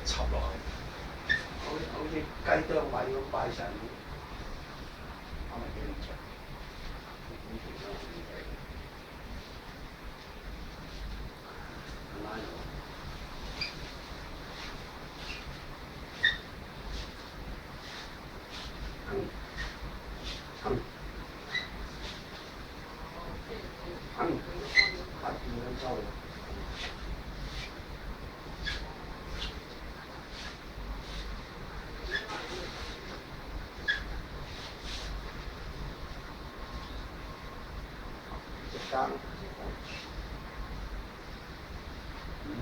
差不多。好似雞啄米咁拜神，係咪幾唔錯？3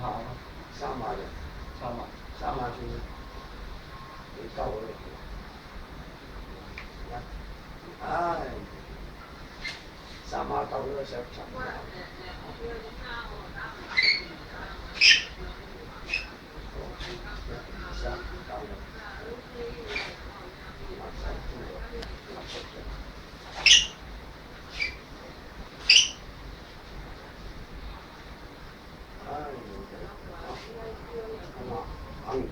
下咯，3碼啫，3碼轉，你夠啦。唉，3碼夠咗上層。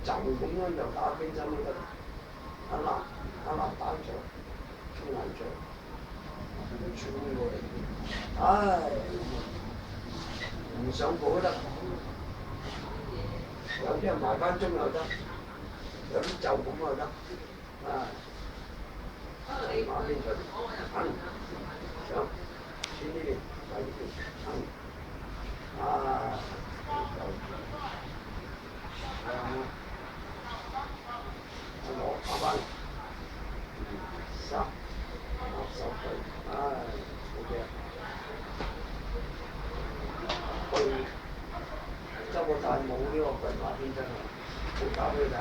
就咁樣就打邊針都得，一籃打仗，衝硬仗，穿過嚟，唉，唔上補都得，有啲人埋翻中又得，有啲就咁又得，唉，馬邊就上，穿呢邊，快啲上，啊！攞翻翻，收佢，唉，好嘅。周國泰冇呢個鬼馬天真啊，冇打俾佢睇。